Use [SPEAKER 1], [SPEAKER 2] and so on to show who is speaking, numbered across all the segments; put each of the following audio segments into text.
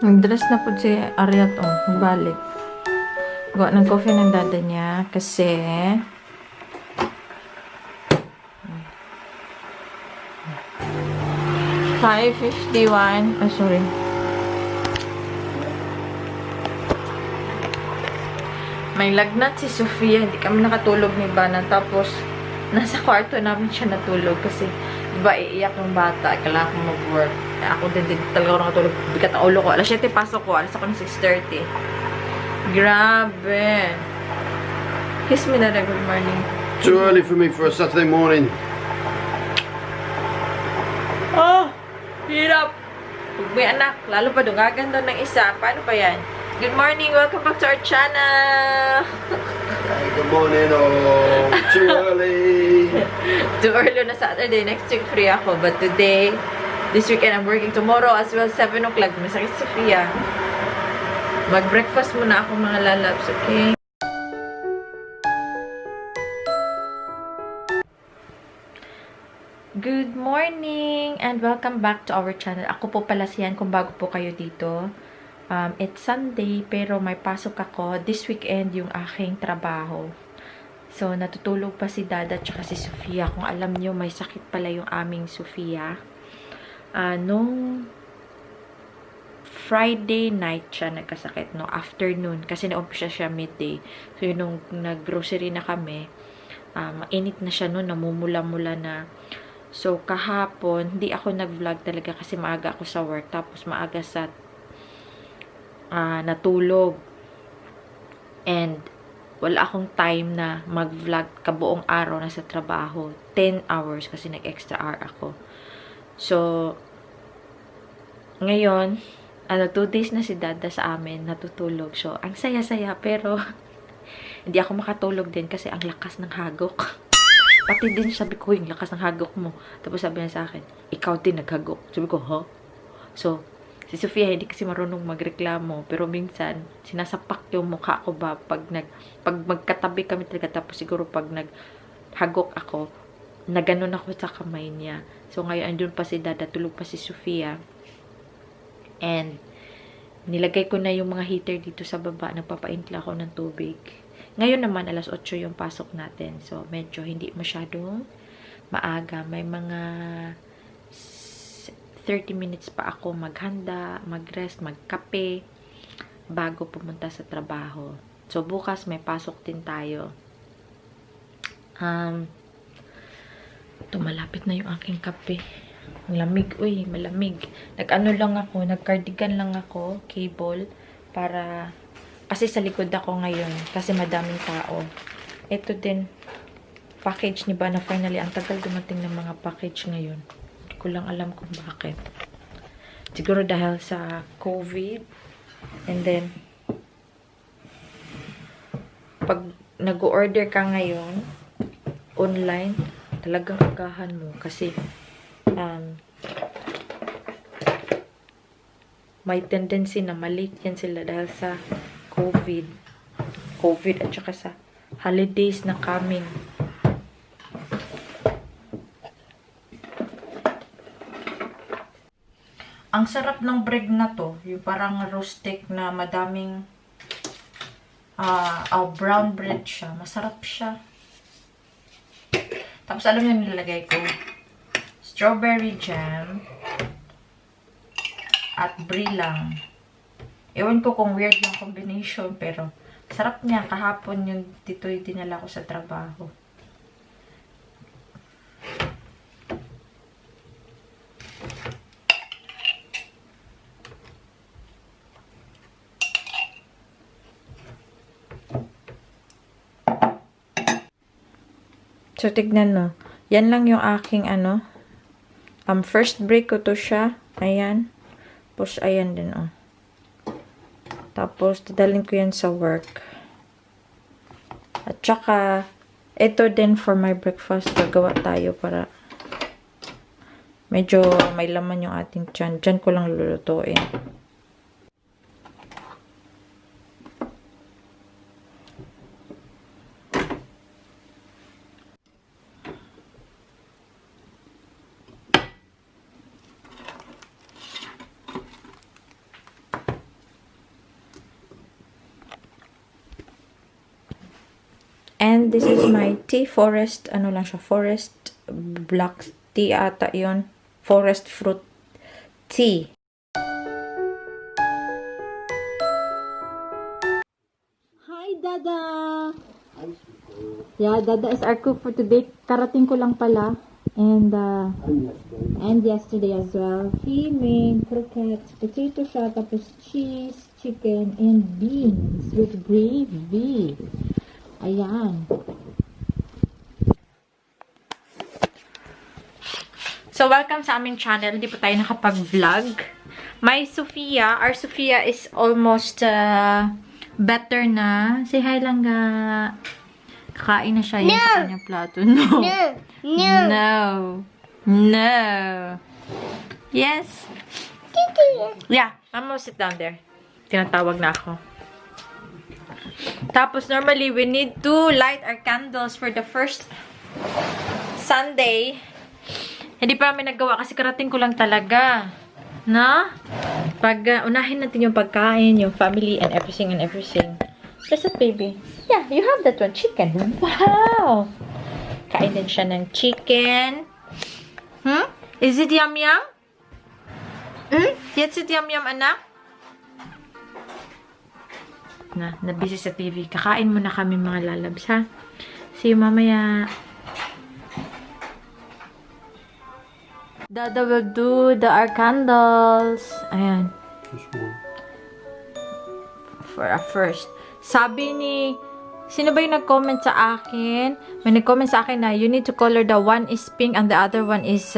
[SPEAKER 1] Nag-dress na po si Ariat, oh. Balik. Gawa ng coffee ng dada niya kasi 5:51. Oh, sorry. May lagnat si Sophia. Hindi kami nakatulog ni Bana. Tapos, nasa kwarto namin siya natulog kasi, diba, iiyak yung bata. Kailangan ko mag-work. Ako din talaga ako nakatulog. Bigat ang ulo ko. Alas 7 pasok ko. Alas ako ng 6:30. Grabe. Kiss me na good morning.
[SPEAKER 2] Too early for me for a Saturday morning.
[SPEAKER 1] Oh, hirap. Pag may anak, lalo pa dungagan doon ng isa. Paano pa yan? Good morning. Welcome back to our channel.
[SPEAKER 2] Hey, good morning. Oh, too early.
[SPEAKER 1] Too early na Saturday. Next week free ako. But today, this weekend, I'm working tomorrow as well. 7 o'clock. Masakit si Sophia. Mag-breakfast muna ako mga lalabs, okay? Good morning and welcome back to our channel. Ako po pala siyan kung bago po kayo dito. It's Sunday pero may pasok ako. This weekend yung aking trabaho. So, natutulog pa si Dada at si Sophia. Kung alam nyo, may sakit pala yung aming Sophia. Nung Friday night siya nagkasakit, no? Afternoon. Kasi na-umpisa siya midday. So, yun, nung nag-grocery na kami, mainit na siya noon, namumula-mula na. So, kahapon, hindi ako nag-vlog talaga kasi maaga ako sa work. Tapos, maaga sa natulog. And, wala akong time na mag-vlog kabuong araw na sa trabaho. 10 hours kasi nag-extra hour ako. So, ngayon, 2 days na si Dada sa amin natutulog. So, ang saya-saya pero hindi ako makatulog din kasi ang lakas ng hagok. Pati din sabi ko, yung lakas ng hagok mo. Tapos sabi niya sa akin, ikaw din naghagok. Sabi ko, huh? So, si Sophia hindi kasi marunong magreklamo. Pero minsan, sinasapak yung mukha ko ba pag magkatabi kami talaga. Tapos siguro pag naghagok ako, naganon ako sa kamay niya. So, ngayon andun pa si Dada, tulog pa si Sophia. And, nilagay ko na yung mga heater dito sa baba. Nagpapaintla ako ng tubig. Ngayon naman, alas 8 yung pasok natin. So, medyo hindi masyadong maaga. May mga 30 minutes pa ako maghanda, mag-rest, magkape, bago pumunta sa trabaho. So, bukas may pasok din tayo. Malapit na yung aking kape. Malamig, uy, malamig. Nag-ano lang ako, nag-cardigan lang ako, cable, para, kasi sa likod ako ngayon, kasi madaming tao. Ito din, package ni Bana finally. Ang tagal dumating ng mga package ngayon. Hindi ko lang alam kung bakit. Siguro dahil sa COVID. And then, pag nag-order ka ngayon, online, talagang agahan mo. Kasi, may tendency na malate yan sila dahil sa COVID at saka sa holidays na coming. Ang sarap ng bread na to, yung parang rustic na madaming brown bread siya. Masarap siya. Tapos alam niyo nilagay ko strawberry jam at brie lang. Ewan ko kung weird yung combination, pero sarap niya. Kahapon yung dito yung dinala ko sa trabaho. So, tignan mo. Yan lang yung aking first break ko to siya. Ayan. Tapos, ayan din, oh. Tapos, dadalhin ko yan sa work. At saka, ito din for my breakfast. Gagawa tayo para medyo may laman yung ating tiyan. Diyan ko lang lulutuin. And this is my tea, forest, ano lang siya, forest black tea ata yun. Forest fruit tea. Hi, Dada! Yeah, Dada is our cook for today. Karating ko lang pala. And yesterday as well. He made croquettes, potato siya, tapos cheese, chicken, and beans with gravy. Ayan. So, welcome sa aming channel. Hindi pa tayo nakapag-vlog. My Sophia, our Sophia is almost better na. Say hi lang ga. Kakain na siya yung sa kanyang plato. No. No. Yes. Yeah, I'm gonna sit down there. Tinatawag na ako. Tapos, normally, we need to light our candles for the first Sunday. Hindi pa namin nagawa kasi karating ko lang talaga. Na? Pag unahin natin yung pagkain, yung family, and everything. What's that, baby? Yeah, you have that one. Chicken. Wow! Kain din siya ng chicken. Is it yum-yum? Yes, it yum-yum, anak? Na-busy sa TV. Kakain muna kami mga lalabs, ha? See you mamaya. Dada will do our candles. Ayan. For a first. Sabi ni, sino ba yung nag-comment sa akin? May nag-comment sa akin na you need to color, the one is pink and the other one is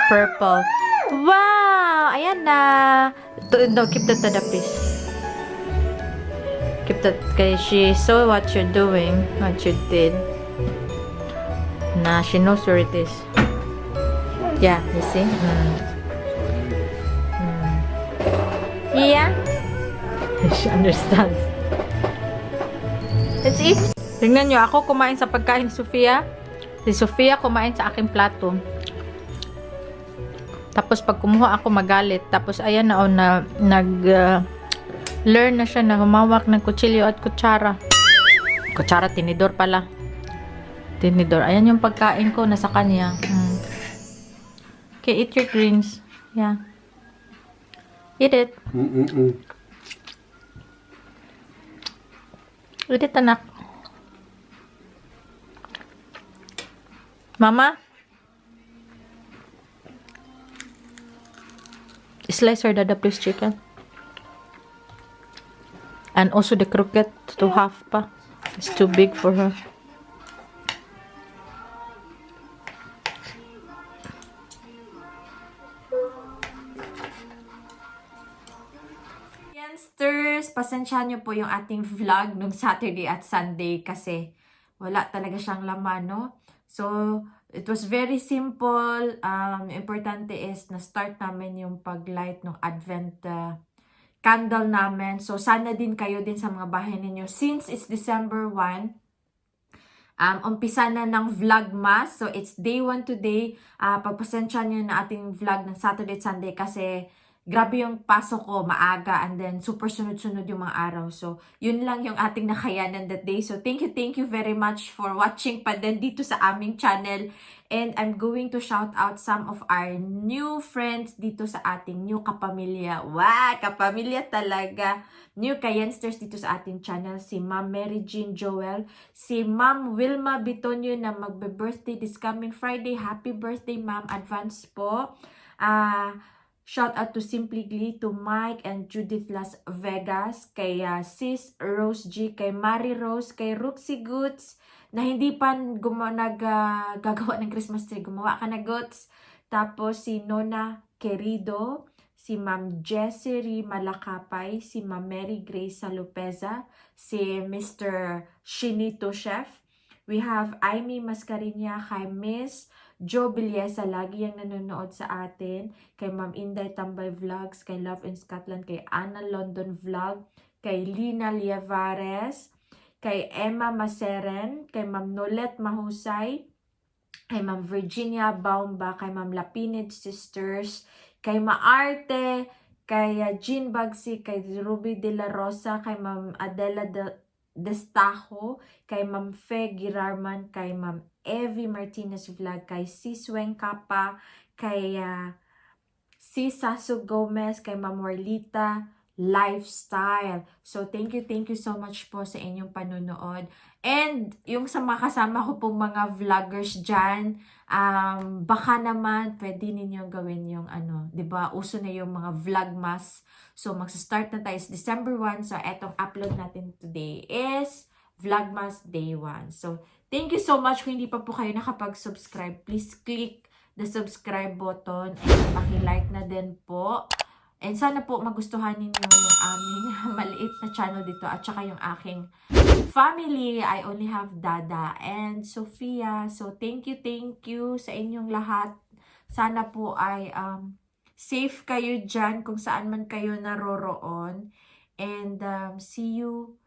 [SPEAKER 1] purple. Wow! Ayan na. No, keep that, Dada, please. Keep that, kay she saw what you're doing, what you did. She knows where it is. Yeah, you see? Yeah. She understands. Let's eat. Tingnan nyo, ako kumain sa pagkain ni Sophia. Si Sophia kumain sa aking plato. Tapos pag kumuha ako magalit. Tapos ayan na, learn na siya na humawak ng kutsilyo at kutsara. Kutsara, tinidor pala. Tinidor. Ayan yung pagkain ko, nasa kanya. Okay, eat your greens. Yeah. Eat it. Eat it, anak. Mama? Slice her, Dada, please, chicken. And also the croquette to half pa. It's too big for her. Pasensyahan nyo po yung ating vlog nung Saturday at Sunday kasi wala talaga siyang laman, no? So, it was very simple. Importante is na-start namin yung pag-light ng Advent candle namin. So, sana din kayo din sa mga bahay ninyo. Since it's December 1, umpisa na ng Vlogmas. So, it's day 1 today. Pagpasensyahan nyo na ating vlog ng Saturday at Sunday kasi grabe yung pasok ko, maaga, and then super sunod-sunod yung mga araw. So, yun lang yung ating nakayanan that day. So, thank you very much for watching pa din dito sa aming channel. And I'm going to shout out some of our new friends dito sa ating new kapamilya. Wow! Kapamilya talaga! New kayensters dito sa ating channel. Si Ma'am Mary Jean Joel. Si Ma'am Wilma Bitonio na magbe-birthday this coming Friday. Happy birthday, Ma'am! Advance po. Shout out to Simply Glee, to Mike and Judith Las Vegas, kay Sis Rose G, kay Marie Rose, kay Roxy Goods, na hindi pa gagawa ng Christmas tree. Gumawa ka na, Goods. Tapos si Nona Querido, si Ma'am Jessery Malakapay, si Ma'am Mary Grace Salopeza, si Mr. Shinito Chef. We have Aimee Mascarinia, kay Miss Joe Biliesa, lagi yung nanonood sa atin, kay Ma'am Inday Tambay Vlogs, kay Love in Scotland, kay Anna London Vlog, kay Lina Liavares, kay Emma Maseren, kay Ma'am Nolet Mahusay, kay Ma'am Virginia Baumba, kay Ma'am Lapinid Sisters, kay Maarte, kay Jean Bagsi, kay Ruby De La Rosa, kay Ma'am Adela Destajo, kay Ma'am Fe Girarman, kay Ma'am Evie Martinez Vlog, kay Sis Weng Kapa, kay si Sasu Gomez, kay Ma'am Warlita Lifestyle. So, thank you so much po sa inyong panonood. And, yung sa mga kasama ko pong mga vloggers dyan, baka naman, pwede ninyong gawin yung di ba uso na yung mga vlogmas. So, magsa-start na tayo sa December 1. So, etong upload natin today is Vlogmas Day 1. So, thank you so much. Kung hindi pa po kayo nakapag-subscribe, please click the subscribe button and paki-like na din po. And sana po magustuhan ninyo yung aming maliit na channel dito at saka yung aking family. I only have Dada and Sophia. So thank you sa inyong lahat. Sana po ay safe kayo dyan kung saan man kayo naroroon. And see you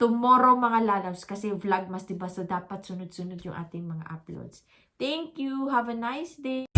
[SPEAKER 1] tomorrow mga lalabs kasi vlogmas, diba? So dapat sunod-sunod yung ating mga uploads. Thank you. Have a nice day.